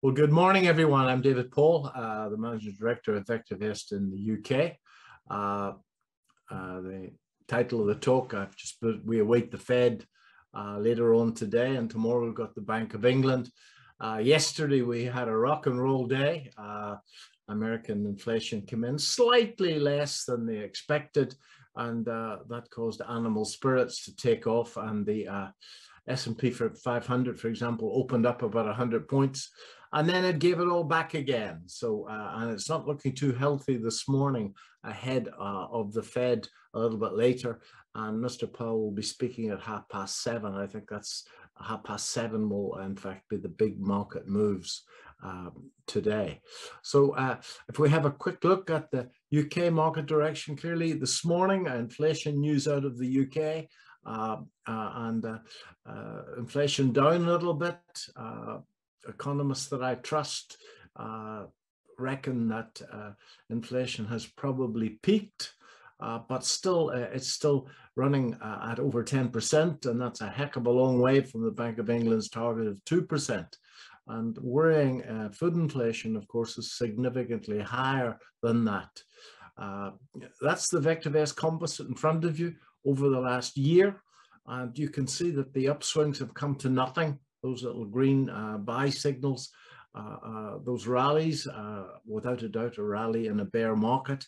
Well, good morning, everyone. I'm David Paul, the Managing Director of Effective Est in the UK. The title of the talk, we await the Fed later on today, and tomorrow we've got the Bank of England. Yesterday we had a rock and roll day. American inflation came in slightly less than they expected, and that caused animal spirits to take off, and the S&P 500, for example, opened up about 100 points, and then it gave it all back again. So, and it's not looking too healthy this morning ahead of the Fed a little bit later. And Mr. Powell will be speaking at 7:30. I think that's 7:30 will, in fact, be the big market moves today. So if we have a quick look at the UK market direction, clearly this morning, inflation news out of the UK, inflation down a little bit. Economists that I trust reckon that inflation has probably peaked, but still it's still running at over 10%, and that's a heck of a long way from the Bank of England's target of 2%. And worrying food inflation, of course, is significantly higher than that. That's the Effective Est composite in front of you over the last year, and you can see that the upswings have come to nothing. Those little green buy signals, those rallies, without a doubt, a rally in a bear market.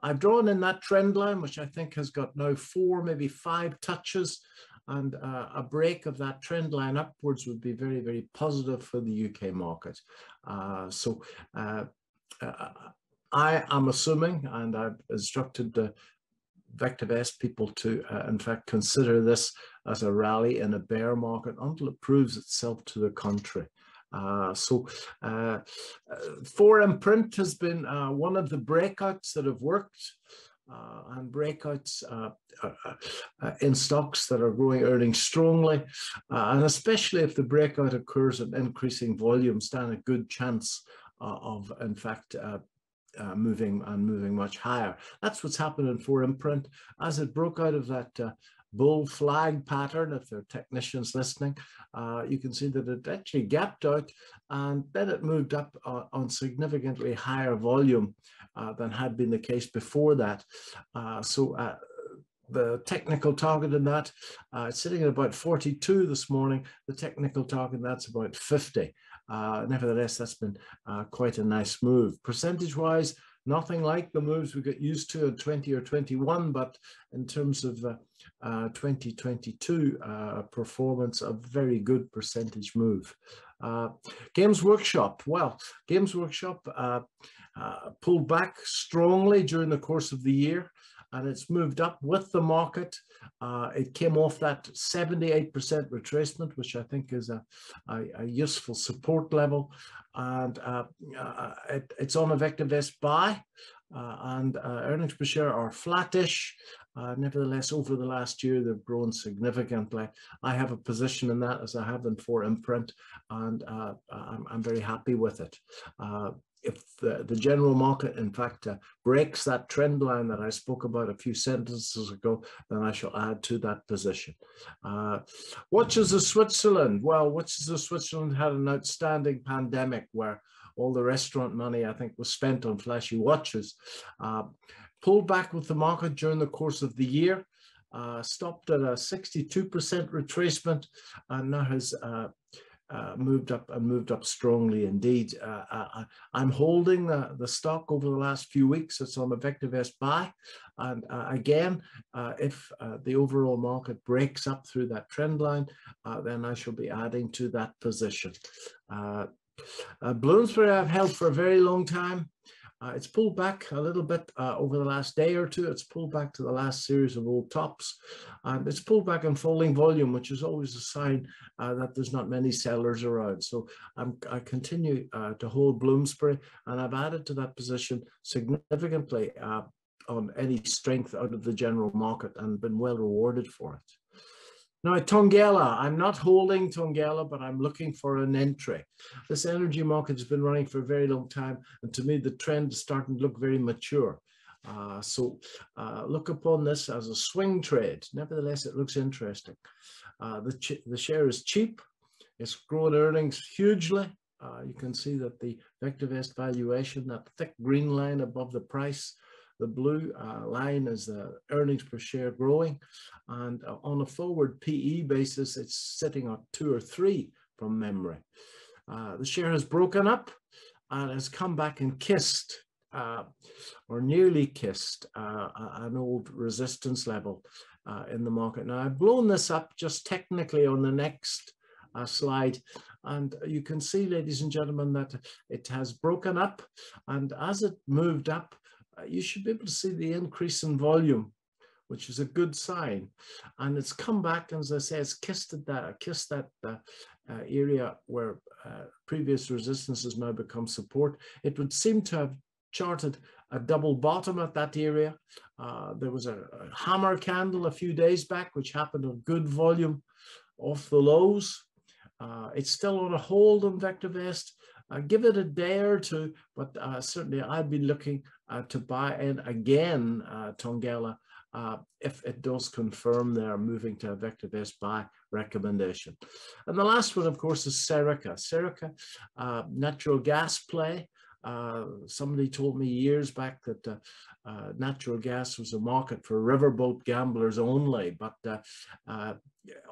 I've drawn in that trend line, which I think has got now 4, maybe 5 touches, and a break of that trend line upwards would be very, very positive for the UK market. I am assuming, and I've instructed the Effective Est people to, in fact, consider this as a rally in a bear market until it proves itself to the contrary. Foreign print has been one of the breakouts that have worked, and breakouts in stocks that are growing earnings strongly, and especially if the breakout occurs at increasing volume, stand a good chance of, in fact, moving much higher. That's what's happened in foreign print as it broke out of that bull flag pattern. If there are technicians listening, you can see that it actually gapped out, and then it moved up on significantly higher volume than had been the case before that. The technical target in that, it's sitting at about 42 this morning. The technical target, that's about 50. Nevertheless, that's been quite a nice move. Percentage-wise, nothing like the moves we got used to in 20 or 21, but in terms of 2022 performance, a very good percentage move. Games Workshop, well, Games Workshop pulled back strongly during the course of the year, and it's moved up with the market. It came off that 78% retracement, which I think is a useful support level, and it's on Effective Est buy, and earnings per share are flattish. Nevertheless, over the last year, they've grown significantly. I have a position in that, as I have in foreign print, and I'm very happy with it. If the general market, in fact, breaks that trend line that I spoke about a few sentences ago, then I shall add to that position. Watches of Switzerland. Well, Watches of Switzerland had an outstanding pandemic where all the restaurant money, I think, was spent on flashy watches. Pulled back with the market during the course of the year, stopped at a 62% retracement, and now has moved up strongly indeed. I'm holding the stock over the last few weeks. It's on Effective Est buy, and again, if the overall market breaks up through that trend line, then I shall be adding to that position. Bloomsbury I've held for a very long time. It's pulled back a little bit over the last day or two. It's pulled back to the last series of old tops, and it's pulled back in falling volume, which is always a sign that there's not many sellers around. So I continue to hold Bloomsbury, and I've added to that position significantly on any strength out of the general market, and been well rewarded for it. Now, Thungela, I'm not holding Thungela, but I'm looking for an entry. This energy market has been running for a very long time, and to me, the trend is starting to look very mature. Look upon this as a swing trade. Nevertheless, it looks interesting. The share is cheap. It's grown earnings hugely. You can see that the Vectorvest valuation, that thick green line above the price, the blue line is the earnings per share growing. And on a forward PE basis, it's sitting at 2 or 3 from memory. The share has broken up and has come back and kissed, or nearly kissed, an old resistance level in the market. Now, I've blown this up just technically on the next slide, and you can see, ladies and gentlemen, that it has broken up, and as it moved up, you should be able to see the increase in volume, which is a good sign. And it's come back, and as I say, it's kissed that area where previous resistance has now become support. It would seem to have charted a double bottom at that area. There was a hammer candle a few days back, which happened on good volume off the lows. It's still on a hold on Vectorvest. Give it a day or two, but certainly I'd be looking to buy in again Thungela if it does confirm they're moving to a Vectorvest buy recommendation. And the last one, of course, is Serica. Serica, natural gas play. Somebody told me years back that natural gas was a market for riverboat gamblers only, but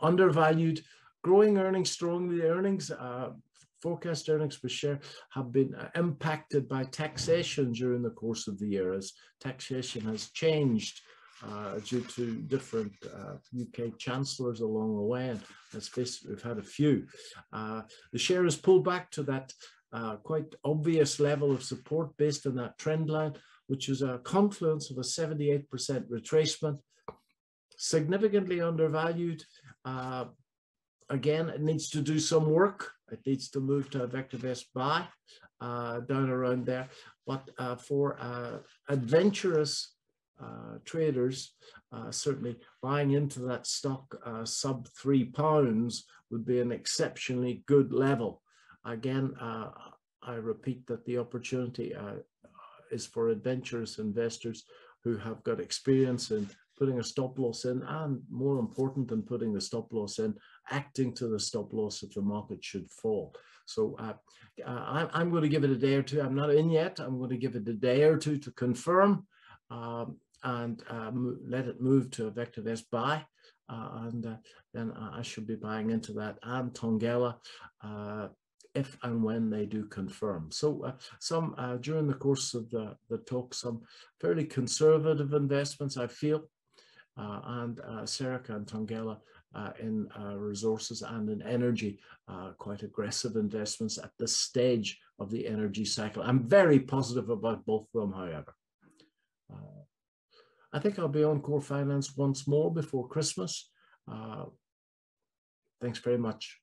undervalued. Growing earnings strongly. The earnings, forecast earnings per share have been impacted by taxation during the course of the year, as taxation has changed due to different UK chancellors along the way, and let's face it, we've had a few. The share has pulled back to that quite obvious level of support based on that trend line, which is a confluence of a 78% retracement, significantly undervalued. Again, it needs to do some work. It needs to move to a Vectorvest buy down around there. But for adventurous traders, certainly buying into that stock sub £3 would be an exceptionally good level. Again, I repeat that the opportunity is for adventurous investors who have got experience in putting a stop loss in, and more important than putting the stop loss in, acting to the stop loss if the market should fall. So I'm going to give it a day or two. I'm not in yet. I'm going to give it a day or two to confirm and let it move to a Vectorvest buy. And then I should be buying into that and Thungela if and when they do confirm. So during the course of the talk, some fairly conservative investments, I feel, and Serica and Thungela in resources and in energy, quite aggressive investments at this stage of the energy cycle. I'm very positive about both of them, however. I think I'll be on Core Finance once more before Christmas. Thanks very much.